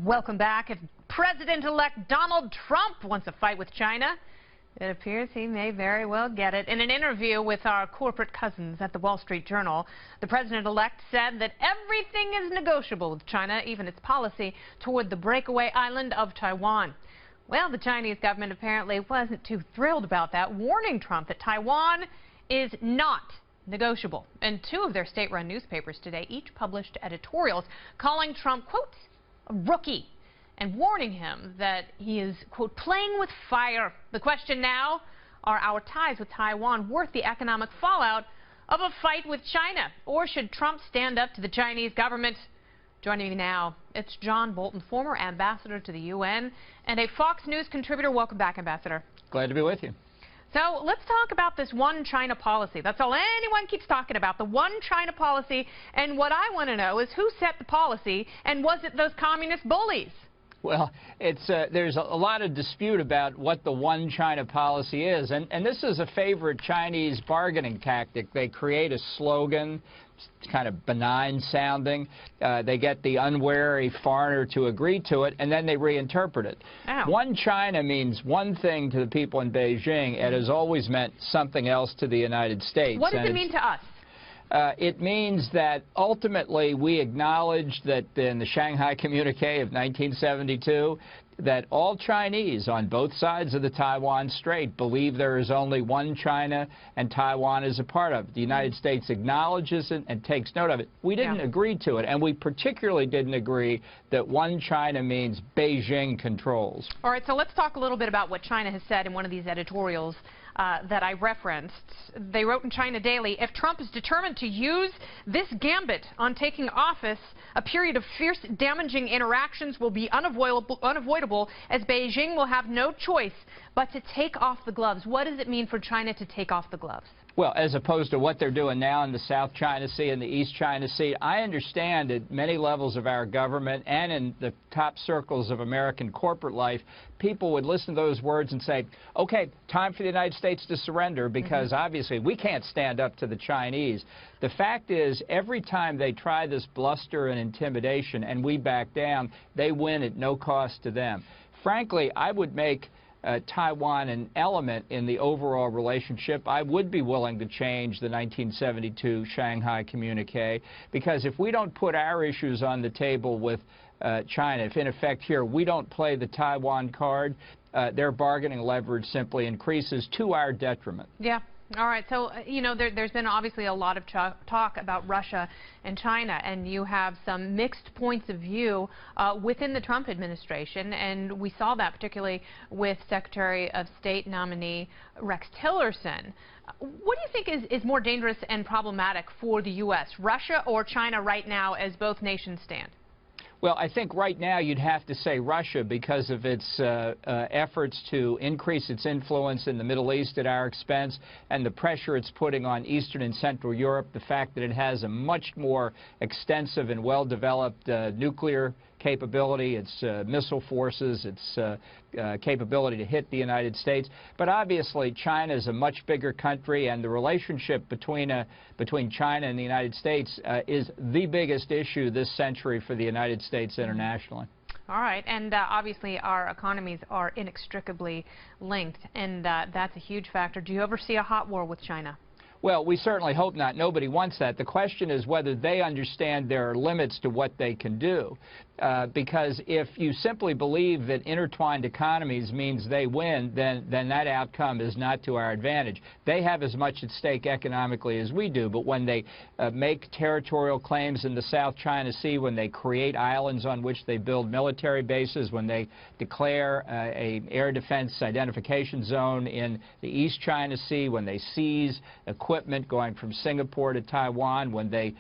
Welcome back. If President-elect Donald Trump wants a fight with China, it appears he may very well get it. In an interview with our corporate cousins at the Wall Street Journal, the president-elect said that everything is negotiable with China, even its policy toward the breakaway island of Taiwan. Well, the Chinese government apparently wasn't too thrilled about that, warning Trump that Taiwan is not negotiable. And two of their state-run newspapers today each published editorials calling Trump, quote, a rookie, and warning him that he is, quote, playing with fire. The question now, are our ties with Taiwan worth the economic fallout of a fight with China? Or should Trump stand up to the Chinese government? Joining me now, it's John Bolton, former ambassador to the UN and a Fox News contributor. Welcome back, Ambassador. Glad to be with you. So let's talk about this one China policy. That's all anyone keeps talking about, the one China policy. And what I want to know is who set the policy, and was it those communist bullies? Well, there's a lot of dispute about what the one China policy is. And this is a favorite Chinese bargaining tactic. They create a slogan. It's kind of benign sounding. They get the unwary foreigner to agree to it, and then they reinterpret it. Ow. One China means one thing to the people in Beijing. It has always meant something else to the United States. What does it mean to us? It means that ultimately we acknowledge that in the Shanghai Communique of 1972 that all Chinese on both sides of the Taiwan Strait believe there is only one China and Taiwan is a part of it. The United States acknowledges it and takes note of it. We didn't agree to it, and we particularly didn't agree that one China means Beijing controls. All right, so let's talk a little bit about what China has said in one of these editorials that I referenced. They wrote in China Daily, if Trump is determined to use this gambit on taking office, a period of fierce, damaging interactions will be unavoidable, as Beijing will have no choice but to take off the gloves. What does it mean for China to take off the gloves? Well, as opposed to what they're doing now in the South China Sea and the East China Sea, I understand at many levels of our government and in the top circles of American corporate life, people would listen to those words and say, okay, time for the United States to surrender, because obviously we can't stand up to the Chinese. The fact is, every time they try this bluster and intimidation and we back down, they win at no cost to them. Frankly, I would make Taiwan an element in the overall relationship. I would be willing to change the 1972 Shanghai Communique, because if we don't put our issues on the table with China, if in effect here we don't play the Taiwan card, their bargaining leverage simply increases to our detriment. Yeah. All right. So, you know, there's been obviously a lot of talk about Russia and China, and you have some mixed points of view within the Trump administration, and we saw that particularly with Secretary of State nominee Rex Tillerson. What do you think is more dangerous and problematic for the U.S., Russia or China right now, as both nations stand? Well, I think right now you'd have to say Russia, because of its efforts to increase its influence in the Middle East at our expense and the pressure it's putting on Eastern and Central Europe, the fact that it has a much more extensive and well-developed nuclear capability, its missile forces, its capability to hit the United States. But obviously China is a much bigger country, and the relationship between China and the United States is the biggest issue this century for the United States internationally. All right, and obviously our economies are inextricably linked, and that's a huge factor. Do you ever see a hot war with China? Well, we certainly hope not. Nobody wants that. The question is whether they understand there are limits to what they can do. Because if you simply believe that intertwined economies means they win, then that outcome is not to our advantage. They have as much at stake economically as we do, but when they make territorial claims in the South China Sea, when they create islands on which they build military bases, when they declare an air defense identification zone in the East China Sea, when they seize equipment going from Singapore to Taiwan, when they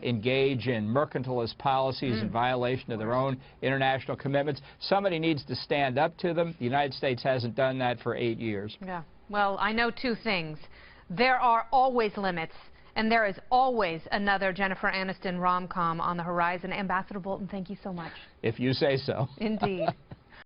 engage in mercantilist policies in violation of their own international commitments, somebody needs to stand up to them. The United States hasn't done that for 8 years. Yeah. Well, I know two things. There are always limits, and there is always another Jennifer Aniston rom-com on the horizon. Ambassador Bolton, thank you so much. If you say so. Indeed.